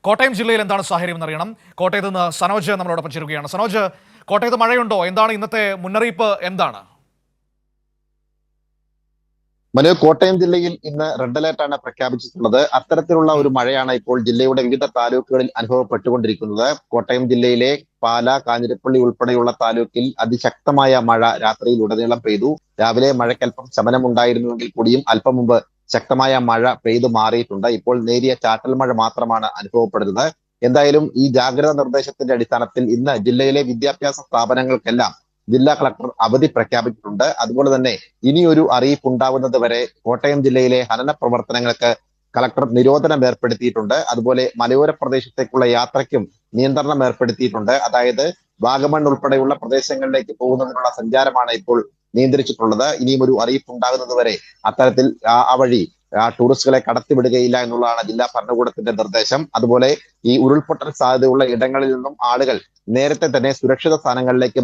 കോട്ടയം ജില്ലയിൽ എന്താണ് സാഹചര്യം എന്നറിയണം. കോട്ടയത്ത് നിന്ന് സനോജ് നമ്മളോടൊപ്പം ചേരുകയാണ്. സനോജ്, കോട്ടയത്ത് മഴയുണ്ടോ? എന്താണ് ഇന്നത്തെ മുന്നറിയിപ്പ്? എന്താണ്? കോട്ടയം ജില്ലയിൽ ഇന്ന് റെഡ് അലേർട്ടാണ് പ്രഖ്യാപിച്ചിട്ടുള്ളത്. അത്തരത്തിലുള്ള ഒരു മഴയാണ് ഇപ്പോൾ ജില്ലയുടെ വിവിധ താലൂക്കുകളിൽ അനുഭവപ്പെട്ടുകൊണ്ടിരിക്കുന്നത്. കോട്ടയം ജില്ലയിലെ പാല, കാഞ്ഞിരപ്പള്ളി ഉൾപ്പെടെയുള്ള താലൂക്കിൽ അതിശക്തമായ മഴ രാത്രിയിൽ ഉടനീളം പെയ്തു. രാവിലെ മഴയ്ക്കല്പം ശമനമുണ്ടായിരുന്നുവെങ്കിൽ കൂടിയും അല്പം മുമ്പ് ശക്തമായ മഴ പെയ്തു മാറിയിട്ടുണ്ട്. ഇപ്പോൾ നേരിയ ചാറ്റൽ മഴ മാത്രമാണ് അനുഭവപ്പെടുന്നത്. എന്തായാലും ഈ ജാഗ്രതാ നിർദ്ദേശത്തിന്റെ അടിസ്ഥാനത്തിൽ ഇന്ന് ജില്ലയിലെ വിദ്യാഭ്യാസ സ്ഥാപനങ്ങൾക്കെല്ലാം ജില്ലാ കളക്ടർ അവധി പ്രഖ്യാപിച്ചിട്ടുണ്ട്. അതുപോലെ തന്നെ ഇനിയൊരു അറിയിപ്പ് ഉണ്ടാവുന്നത് വരെ കോട്ടയം ജില്ലയിലെ ഖനന പ്രവർത്തനങ്ങൾക്ക് കളക്ടർ നിരോധനം ഏർപ്പെടുത്തിയിട്ടുണ്ട്. അതുപോലെ മലയോര പ്രദേശത്തേക്കുള്ള യാത്രയ്ക്കും നിയന്ത്രണം ഏർപ്പെടുത്തിയിട്ടുണ്ട്. അതായത് വാഗമൺ ഉൾപ്പെടെയുള്ള പ്രദേശങ്ങളിലേക്ക് പോകുന്നതിനുള്ള സഞ്ചാരമാണ് ഇപ്പോൾ നിയന്ത്രിച്ചിട്ടുള്ളത്. ഇനിയും ഒരു അറിയിപ്പ് ഉണ്ടാകുന്നത് വരെ അത്തരത്തിൽ ആ വഴി ടൂറിസ്റ്റുകളെ കടത്തിവിടുകയില്ല എന്നുള്ളതാണ് ജില്ലാ ഭരണകൂടത്തിന്റെ നിർദ്ദേശം. അതുപോലെ ഈ ഉരുൾപൊട്ടൽ സാധ്യതയുള്ള ഇടങ്ങളിൽ നിന്നും ആളുകൾ നേരത്തെ തന്നെ സുരക്ഷിത സ്ഥാനങ്ങളിലേക്ക്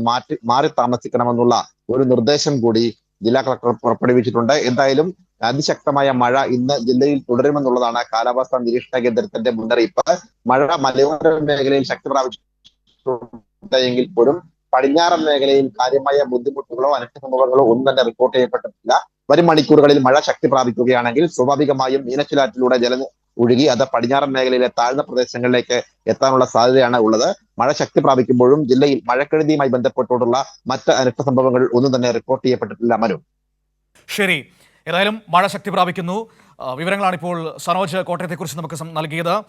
മാറി താമസിക്കണമെന്നുള്ള ഒരു നിർദ്ദേശം കൂടി ജില്ലാ കളക്ടർ പുറപ്പെടുവിച്ചിട്ടുണ്ട്. എന്തായാലും അതിശക്തമായ മഴ ഇന്ന് ജില്ലയിൽ തുടരുമെന്നുള്ളതാണ് കാലാവസ്ഥാ നിരീക്ഷണ കേന്ദ്രത്തിന്റെ മുന്നറിയിപ്പ്. മഴ മലയോര മേഖലയിൽ ശക്തി പ്രാപിച്ചിട്ടുണ്ടെങ്കിൽ പോലും പടിഞ്ഞാറൻ മേഖലയിൽ കാര്യമായ ബുദ്ധിമുട്ടുകളോ അനിഷ്ട സംഭവങ്ങളോ ഒന്നും തന്നെ റിപ്പോർട്ട് ചെയ്യപ്പെട്ടിട്ടില്ല. വരും മണിക്കൂറുകളിൽ മഴ ശക്തി പ്രാപിക്കുകയാണെങ്കിൽ സ്വാഭാവികമായും മീനച്ചിലാറ്റിലൂടെ ജലം ഒഴുകി അത് പടിഞ്ഞാറൻ മേഖലയിലെ താഴ്ന്ന പ്രദേശങ്ങളിലേക്ക് എത്താനുള്ള സാധ്യതയാണ് ഉള്ളത്. മഴ ശക്തി പ്രാപിക്കുമ്പോഴും ജില്ലയിൽ മഴക്കെടുതിയുമായി ബന്ധപ്പെട്ടുള്ള മറ്റ് അനിഷ്ട സംഭവങ്ങൾ ഒന്നും തന്നെ റിപ്പോർട്ട് ചെയ്യപ്പെട്ടിട്ടില്ല. മനു, ശരി, ഏതായാലും മഴ ശക്തി പ്രാപിക്കുന്നു. വിവരങ്ങളാണ് ഇപ്പോൾ സനോജ് കോട്ടയത്തെക്കുറിച്ച് നമുക്ക് നൽകിയത്.